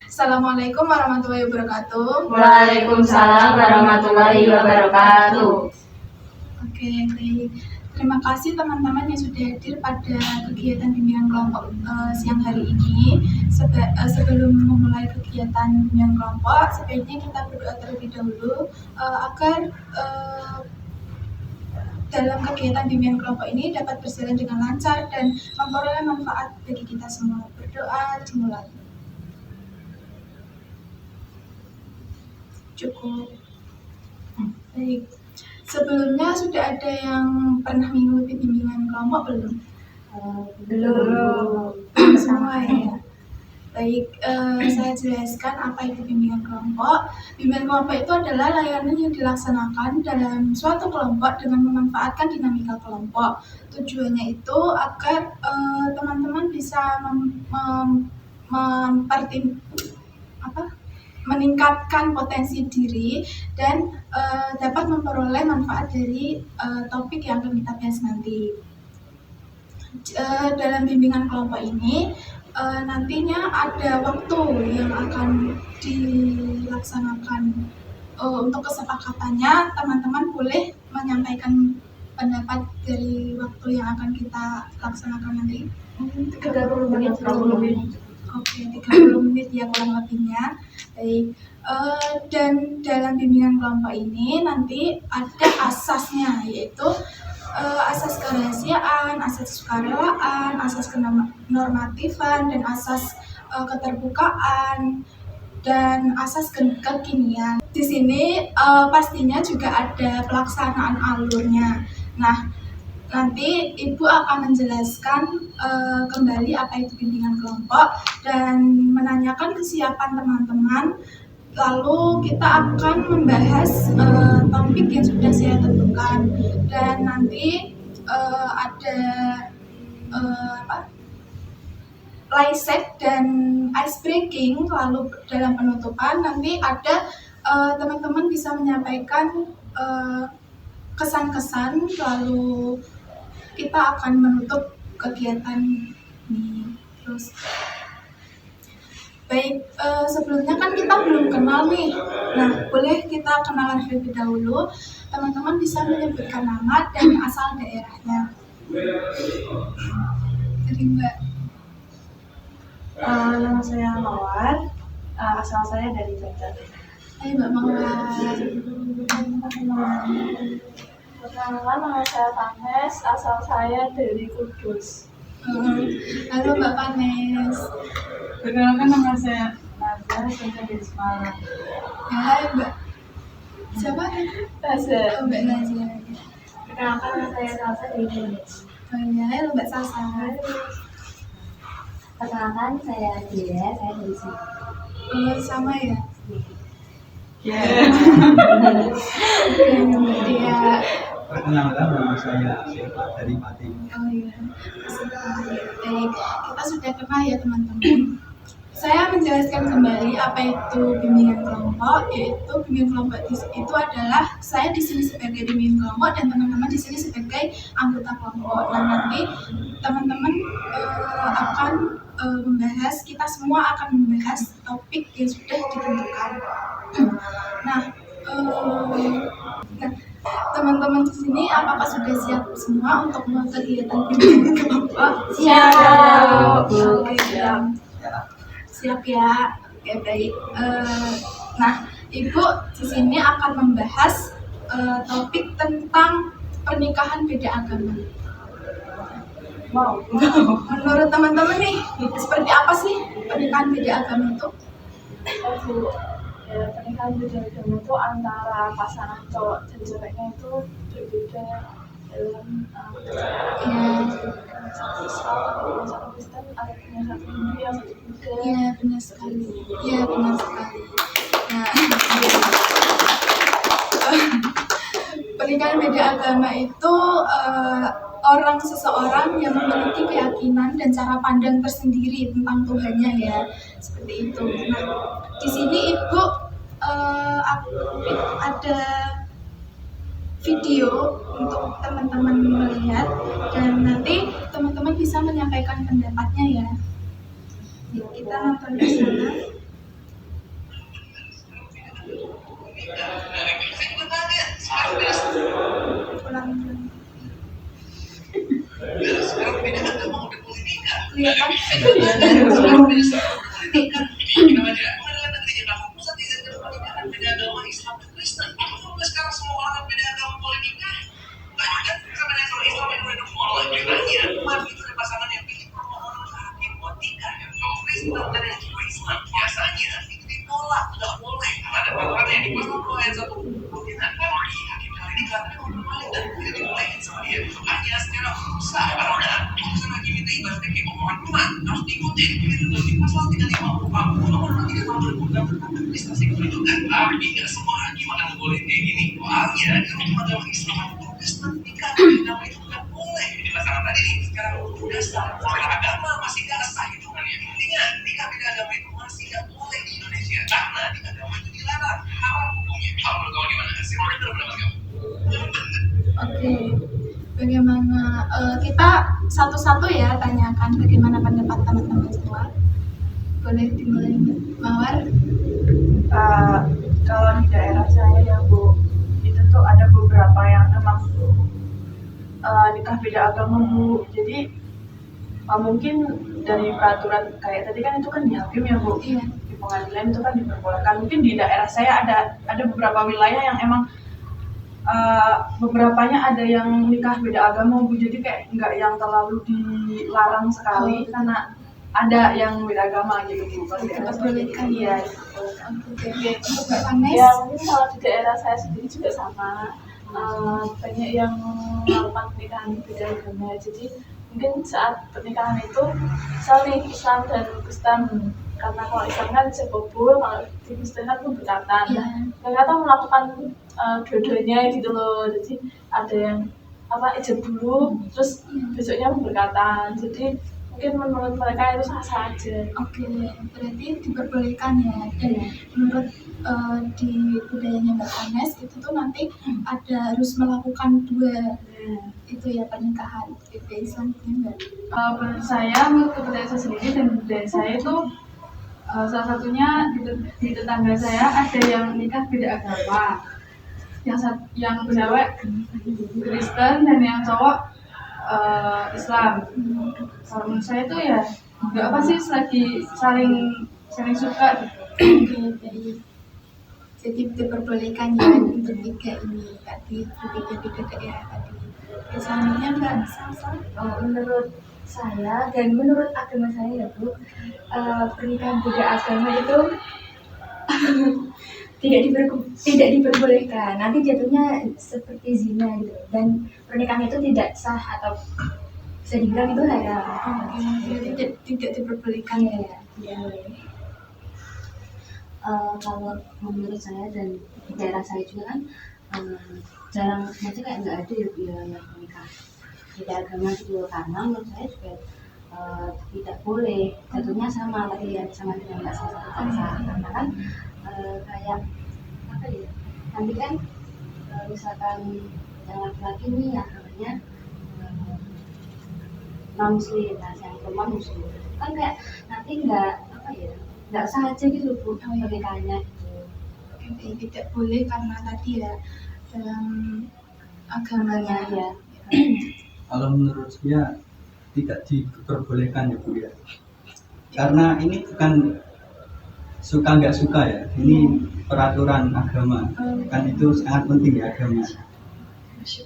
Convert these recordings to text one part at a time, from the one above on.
Assalamualaikum warahmatullahi wabarakatuh. Waalaikumsalam warahmatullahi wabarakatuh. Oke, baik. Terima kasih teman-teman yang sudah hadir pada kegiatan bimbingan kelompok siang hari ini. Sebelum memulai kegiatan bimbingan kelompok, sebaiknya kita berdoa terlebih dahulu agar dalam kegiatan bimbingan kelompok ini dapat berjalan dengan lancar dan memperoleh manfaat bagi kita semua. Berdoa dimulai. Cukup. Baik. Sebelumnya sudah ada yang pernah mengikuti bimbingan kelompok belum? Belum. Semua ya. Baik, saya jelaskan apa itu bimbingan kelompok. Bimbingan kelompok itu adalah layanan yang dilaksanakan dalam suatu kelompok dengan memanfaatkan dinamika kelompok. Tujuannya itu agar teman-teman bisa meningkatkan potensi diri dan dapat memperoleh manfaat dari topik yang akan kita bahas nanti. Dalam bimbingan kelompok ini nantinya ada waktu yang akan dilaksanakan. Untuk kesepakatannya, teman-teman boleh menyampaikan pendapat dari waktu yang akan kita laksanakan nanti. 30 menit. Oke, 30 menit ya kurang lebihnya. Baik, dan dalam bimbingan kelompok ini nanti ada asasnya, yaitu asas kerahasiaan, asas sukarelawan, asas kenormatifan, dan asas keterbukaan, dan asas kekinian. Di sini pastinya juga ada pelaksanaan alurnya. Nah, nanti Ibu akan menjelaskan kembali apa itu bimbingan kelompok dan menanyakan kesiapan teman-teman. Lalu kita akan membahas topik yang sudah saya tentukan dan nanti ada Lysek dan ice breaking. Lalu dalam penutupan nanti ada teman-teman bisa menyampaikan kesan-kesan, lalu kita akan menutup kegiatan ini. Terus baik, sebelumnya kan kita belum kenal nih. Nah, boleh kita kenalan terlebih dahulu. Teman-teman bisa menyebutkan nama dan asal daerahnya. Jadi Mbak. Nama saya Mawar, asal saya dari Jogja. Hai Mbak Mawar. Perkenalkan, nama saya Panes, asal saya dari Kudus. Halo Mbak Panes. Perkenalkan, nama saya Nazar, saya dari Semarang. Ya, hai Mbak. Siapa? Nazar. Oh, Mbak Nazar. Perkenalkan, nama saya Salsa dari Indonesia. Oh ya, halo Mbak Salsa. Perkenalkan, saya Dia, saya dari sini. Sama ya? Ya. Dia. Perkenalkan, nama saya Silva dari Pati. Oh iya, baik. Kita sudah kenal ya teman-teman. Saya menjelaskan kembali apa itu bimbingan kelompok, yaitu bimbingan kelompok itu adalah saya di sini sebagai bimbingan kelompok dan teman-teman di sini sebagai anggota kelompok. Nah, nanti teman-teman akan membahas, kita semua akan membahas topik yang sudah ditentukan. Nah, teman-teman di sini apakah sudah siap semua untuk kegiatan bimbingan kelompok? Siap. Oke, siap ya. Oke, baik. Nah, Ibu di sini akan membahas topik tentang pernikahan beda agama. Wow. Menurut teman-teman nih, seperti apa sih pernikahan beda agama itu? Ya, pernikahan beda agama itu antara pasangan cowok dan ceweknya itu berbeda dalam satu Islam, satu Kristen, ada punya satu Hindu, yang satu Buddha. Iya, benar sekali. Iya, benar sekali. Nah, pernikahan beda agama itu seseorang yang memiliki keyakinan dan cara pandang tersendiri tentang Tuhannya ya, seperti itu. Nah, di sini Ibu ada video untuk teman-teman melihat dan nanti teman-teman bisa menyampaikan pendapatnya ya. Kita nonton di sana. Iya kan? Oke, bagaimana kita satu-satu ya tanyakan bagaimana pendapat teman-teman semua. Boleh dimulai Mawar. Kalau di daerah saya ya Bu, itu tuh ada beberapa yang emang nikah beda agama Bu. Jadi mungkin dari peraturan kayak tadi kan itu kan di hakim ya Bu, Iya. di pengadilan itu kan diperbolehkan. Mungkin di daerah saya ada beberapa wilayah yang emang beberapanya ada yang nikah beda agama Bu, jadi kayak nggak yang terlalu dilarang sekali karena ada yang beda agama gitu Bu. Kalau di daerah saya Diperbolehkan iya. Oke, untuk Mbak Vanes. Ya mungkin kalau di daerah saya sendiri juga sama, banyak yang melakukan pernikahan beda agama. Jadi mungkin saat pernikahan itu saling Islam dan Kristen, karena kalau Islam kan sekubur, kalau di Kristen kan pemberkatan. Iya. Mereka tuh melakukan dua-duanya gitu loh. Jadi ada yang ijab dulu, terus besoknya pemberkatan. Jadi mungkin menurut mereka itu sah-sah aja. Oke, berarti diperbolehkan ya. Dan menurut di budayanya Mbak Vanes itu tuh nanti ada harus melakukan dua itu ya pernikahan beda Islam ya Mbak. Menurut saya, menurut kepercayaan saya sendiri dan budaya saya itu salah satunya di tetangga saya ada yang nikah beda agama. Yang cewek Kristen dan yang cowok Islam. Kalau menurut saya itu ya nggak apa sih, selagi saling suka gitu. Jadi diperbolehkan ya untuk tiga ini tadi berbeda-beda daerah tadi. Selanjutnya Mbak Salsa. Menurut saya dan menurut agama saya ya Bu, pernikahan beda agama itu tidak diperbolehkan. Nanti jatuhnya seperti zina gitu. Dan pernikahan itu tidak sah atau bisa dibilang itu haram. Jadi tidak diperbolehkan ya. Tidak boleh. Kalau menurut saya dan di daerah saya juga kan jarang, maksudnya kayak nggak ada ya Bu yang menikah beda agama gitu, karena menurut saya juga tidak boleh, jatuhnya sama tadi yang sama dengan Mbak Salsa karena kan kayak apa ya, nanti kan misalkan yang laki-laki nih agamanya non muslim, nah yang perempuan muslim kan kayak nanti nggak sah aja gitu Bu pernikahannya gitu. Tidak boleh karena tadi ya dalam agamanya ya. Kalau menurut saya tidak diperbolehkan ya Bu ya. Karena ini bukan suka nggak suka ya, ini peraturan agama. Kan itu sangat penting ya agama.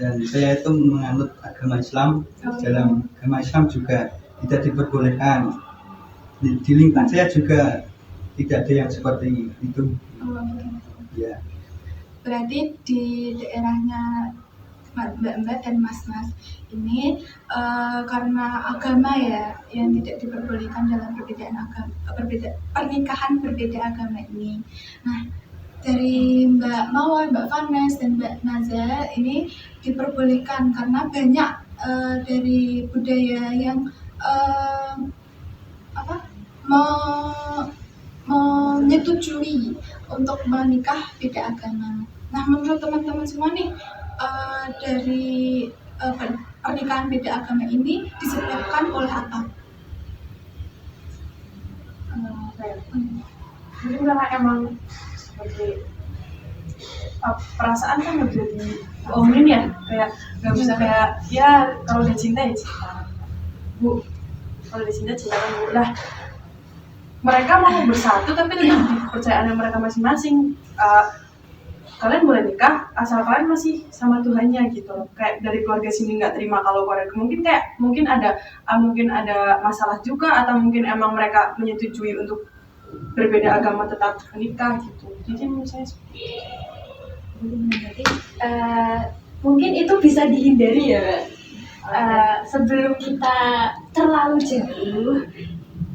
Dan saya itu menganut agama Islam. Dalam agama Islam juga tidak diperbolehkan. Di lingkungan saya juga tidak ada yang seperti itu. Ya. Berarti di daerahnya Mbak-mbak dan Mas-mas ini karena agama ya yang tidak diperbolehkan dalam pernikahan berbeda agama ini. Nah, dari Mbak Mawar, Mbak Vanes dan Mbak Naza ini diperbolehkan karena banyak dari budaya yang menyetujui untuk menikah beda agama. Nah, menurut teman-teman semua nih, dari pernikahan beda agama ini disebabkan oleh apa? Mungkin karena emang seperti perasaan kan nggak bisa diomongin ya, kayak nggak bisa kayak ya kalau udah cinta ya cinta Bu. kalau di sini ceritakan udah mereka mau bersatu tapi tetap di kepercayaan mereka masing-masing. Kalian boleh nikah asal kalian masih sama Tuhannya gitu loh. Kayak dari keluarga sini nggak terima kalau keluarga mungkin ada masalah juga, atau mungkin emang mereka menyetujui untuk berbeda agama tetap menikah gitu. Jadi menurut saya Berarti mungkin itu bisa dihindari ya. Sebelum kita terlalu jauh,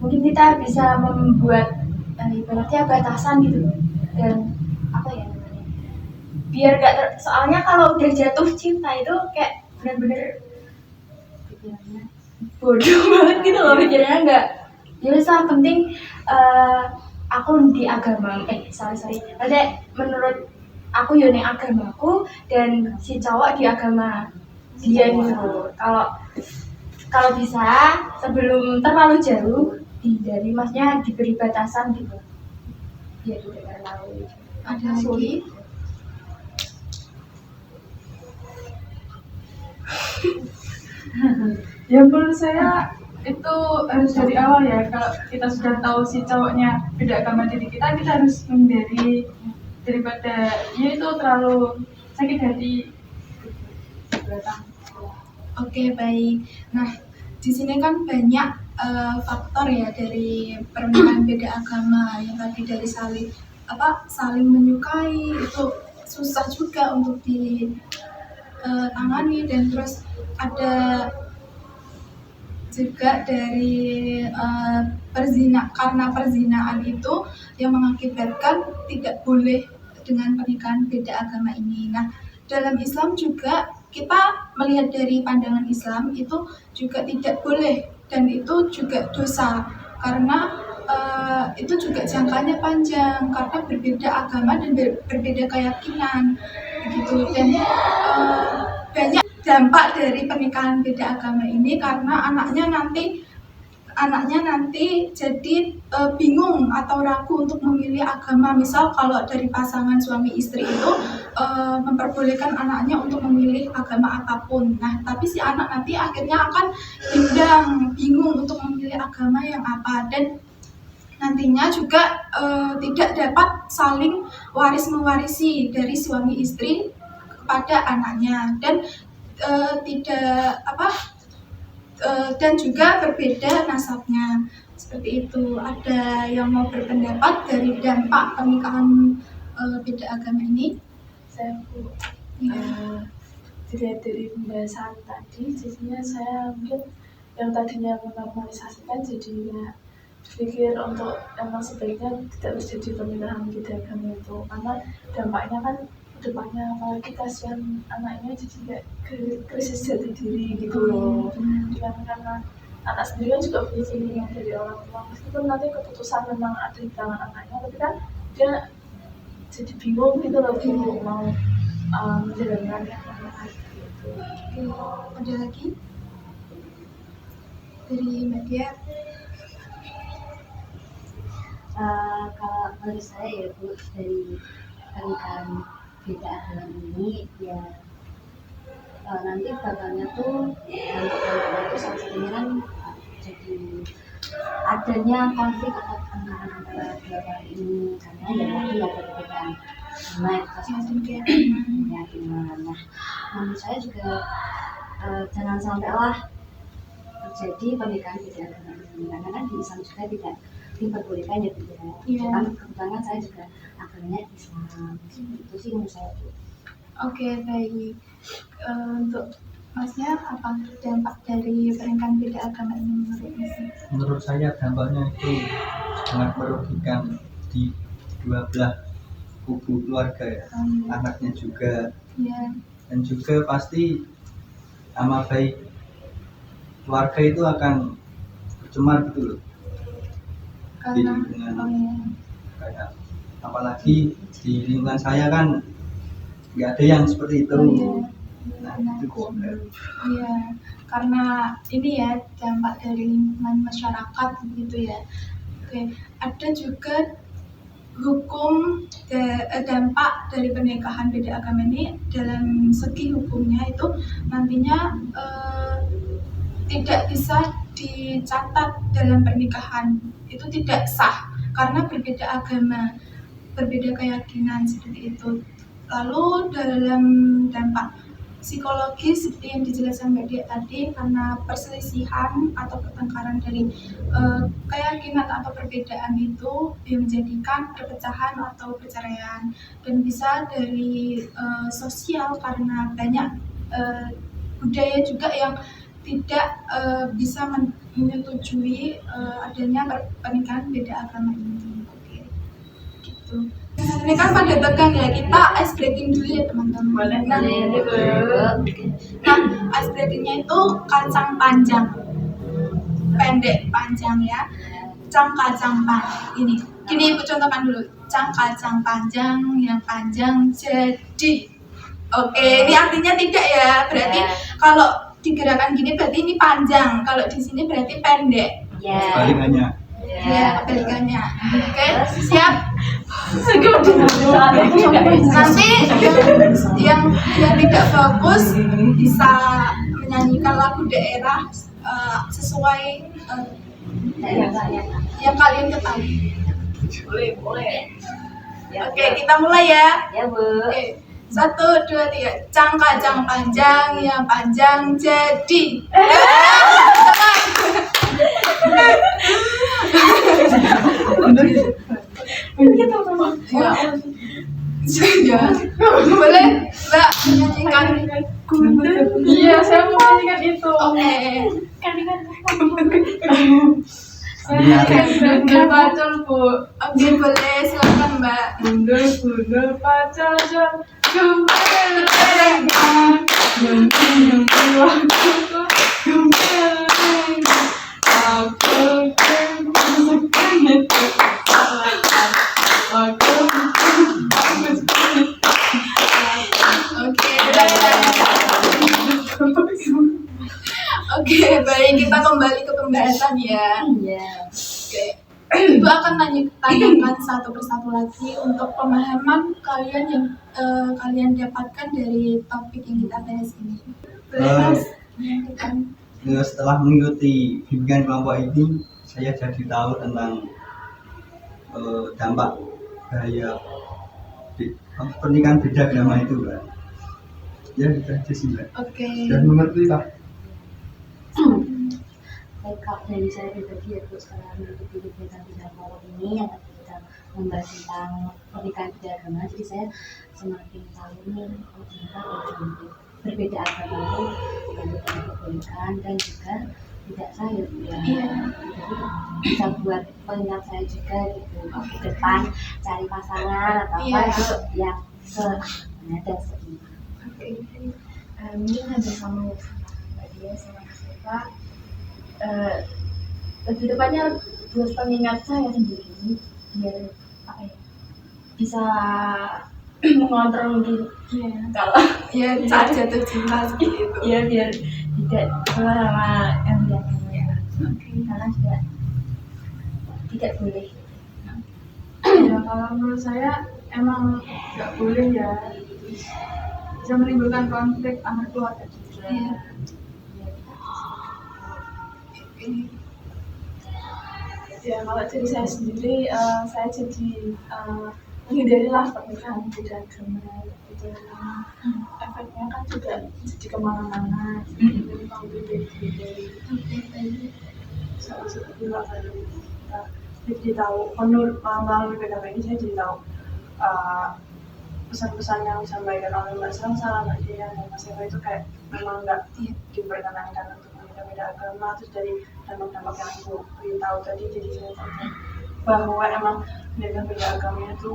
mungkin kita bisa membuat ibaratnya batasan gitu, dan apa ya namanya, biar soalnya kalau udah jatuh cinta itu kayak bener-bener pikirannya bodoh banget gitu loh, pikirannya nggak ya usah penting aku di agama maksudnya menurut aku ya ning agamaku dan si cowok di agama dia gitu. Kalau bisa sebelum terlalu jauh dihindari, maksudnya diberi batasan gitu biar tidak terlalu Ada lagi? ya menurut saya itu harus dari awal ya. Kalau kita sudah tahu si cowoknya beda agama dari kita harus menghindari daripada ya itu terlalu sakit hati. Oke, baik. Nah, di sini kan banyak faktor ya dari pernikahan beda agama, yang tadi dari saling menyukai itu susah juga untuk ditangani, dan terus ada juga dari karena perzinaan itu yang mengakibatkan tidak boleh dengan pernikahan beda agama ini. Nah, dalam Islam juga kita melihat dari pandangan Islam itu juga tidak boleh, dan itu juga dosa karena itu juga jangkanya panjang karena berbeda agama dan berbeda keyakinan gitu. Dan banyak dampak dari pernikahan beda agama ini karena anaknya nanti jadi bingung atau ragu untuk memilih agama. Misal kalau dari pasangan suami istri itu memperbolehkan anaknya untuk memilih agama apapun, nah tapi si anak nanti akhirnya akan bingung untuk memilih agama yang apa, dan nantinya juga tidak dapat saling mewarisi dari suami istri kepada anaknya, dan dan juga berbeda nasabnya. Seperti itu. Ada yang mau berpendapat dari dampak pernikahan beda agama ini? Saya dilihat dari pembahasan tadi, jadinya saya mungkin yang tadinya menormalisasikan jadinya berpikir untuk emang sebaiknya tidak terjadi pernikahan beda agama itu, karena dampaknya kan depannya apalagi kasihan anaknya jadi kayak krisis jati diri gitu loh. Karena anak sendiri kan juga punya keinginan dari orang tua, meskipun nanti keputusan memang ada di tangan anaknya, tapi kan dia jadi bingung gitu loh, mau menjalankan pernikahan gitu. Ada lagi dari Mbak Dia? Kalau menurut saya ya Bu, dari pernikahan beda agama ini ya nanti bakalnya tuh itu salah satunya kan jadi adanya konflik antara dua orang ini karena ya nanti ada perbedaan keyakinan. Nah, menurut saya juga jangan sampailah terjadi pernikahan beda agama ini, karena kan di Islam juga tidak diperbolehkan ya beda. Kan kebetulan saya juga agamanya Islam, itu sih menurut saya. Oke, baik. Untuk Masnya apa dampak dari pernikahan beda agama ini menurut Mas? Menurut saya dampaknya itu sangat merugikan di dua belah kubu keluarga ya. Anaknya juga Ya. Dan juga pasti nama baik keluarga itu akan tercemar gitu loh. Di Karena lingkungan kayak apalagi di lingkungan saya kan nggak ada yang seperti itu. Nah, itu sebenarnya. Iya, karena ini ya dampak dari lingkungan masyarakat gitu ya. Oke, ada juga dampak dari pernikahan beda agama ini dalam segi hukumnya itu nantinya tidak bisa dicatat dalam pernikahan. Itu tidak sah karena berbeda agama, berbeda keyakinan seperti itu. Lalu dalam dampak psikologis seperti yang dijelaskan Mbak Dia tadi, karena perselisihan atau pertengkaran dari keyakinan atau perbedaan itu yang menjadikan perpecahan atau perceraian, dan bisa dari sosial karena banyak budaya juga yang tidak bisa menyetujui adanya pernikahan beda agama ini. Oke, gitu. Ini kan pada tegang ya, kita ice breaking dulu ya teman-teman. Boleh. Nah, ice breakingnya itu kacang panjang, pendek panjang ya. Kacang panjang ini. Gini Ibu contohkan dulu. Kacang panjang yang panjang jadi. Oke, ini artinya tidak ya. Berarti kalau digerakkan gini berarti ini panjang. Kalau di sini berarti pendek. Kebalikannya. Ya, kebalikannya. Oke, siap. Nanti yang tidak bagus bisa menyanyikan lagu daerah sesuai yang kalian ketahui. Boleh. Oke, kita mulai ya. Ya, Bu. Oke, 1, 2, 3. Kacang panjang yang panjang jadi. Ya, boleh Mbak menyanyikan. Iya, saya mau nyanyikan itu. Oke. Mundur pacul, Bu. Oke, boleh silakan Mbak. Mundur pacul, gembeleng. Nyumpul waktuku, gembeleng. Aku kemasukan itu. Oke, baik, kita kembali ke pembahasan ya. Oke, Ibu akan tanyakan satu persatu lagi untuk pemahaman kalian yang kalian dapatkan dari topik yang kita bahas ini. Setelah mengikuti bimbingan kelompok ini, saya jadi tahu tentang dampak bahaya pernikahan beda agama itu, Mbak. Ya, itu aja sih, Mbak. Oke. Dan mengerti lah. Baik, kalau dari saya pribadi ya Bu, setelah mengikuti kegiatan bidang kelompok ini yang tadi kita membahas tentang pernikahan beda agama, jadi saya semakin tahu nih ternyata berbeda agama itu bukan tidak diperbolehkan dan juga tidak sah ya Bu ya. Jadi bisa buat pengingat saya juga gitu ke depan cari pasangan atau apa itu yang ada seimbang. Oke, mungkin ada sama Mbak Dia sama Mas Eva. Lebih tepatnya buat pengingat saya sendiri biar apa ya, bisa mengontrol mungkin kalau Ya, saat jatuh cinta seperti itu. ya biar tidak keluar sama yang beda agama ya. Karena juga tidak boleh. Ya, kalau menurut saya emang nggak boleh ya, bisa menimbulkan konflik antar keluarga juga. Iya. Ya, kalau dari saya sendiri, saya jadi menghindarilah pernikahan beda agama gitu. Efeknya kan juga jadi kemana-mana, jadi konflik dari seperti apa kita jadi tahu melalui beda ini saya jadi tahu pesan-pesan yang disampaikan oleh Mbak Salsa, Mbak Dia, dan Mas Eva itu kayak memang nggak diperkenankan untuk beda agama. Terus dari dampak-dampak yang aku tahu tadi, jadi saya tahu bahwa emang beda agama itu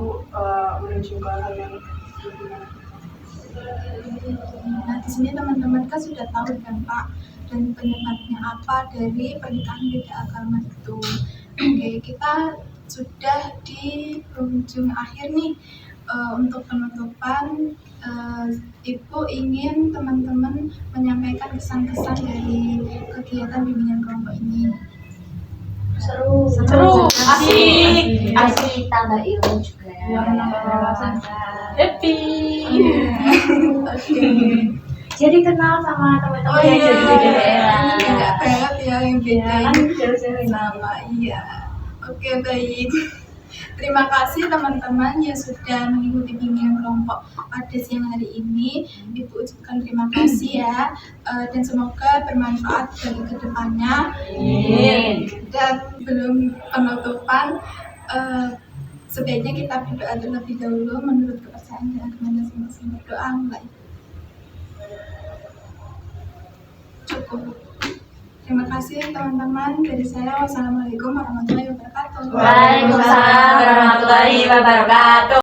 menuju ke hal yang Nah, di sini teman-teman kan sudah tahu dampak dan penyebabnya apa dari pernikahan beda agama itu. Oke, kita sudah di penghujung akhir nih. Untuk penutupan, Ibu ingin teman-teman menyampaikan kesan-kesan dari kegiatan bimbingan kelompok ini. Seru, Asik, tambah ilmu juga Ya, menambah wawasan. Wawasan. Happy. Oke, jadi kenal sama teman-teman Oh yang iya, dari beda daerah. ini beda banget ya yang beda Ya kan ini. jauh-jauh ini. Sama, iya. Oke, baik. Terima kasih teman-teman yang sudah mengikuti bimbingan kelompok pada siang hari ini. Ibu ucapkan terima kasih ya. Dan semoga bermanfaat bagi kedepannya. Amin. Dan belum penutupan, sebaiknya kita berdoa terlebih dahulu menurut kepercayaan dan agama masing-masing. Berdoa mulai. Cukup. Terima kasih teman-teman dari saya. Wassalamualaikum warahmatullahi wabarakatuh. Waalaikumsalam warahmatullahi wabarakatuh.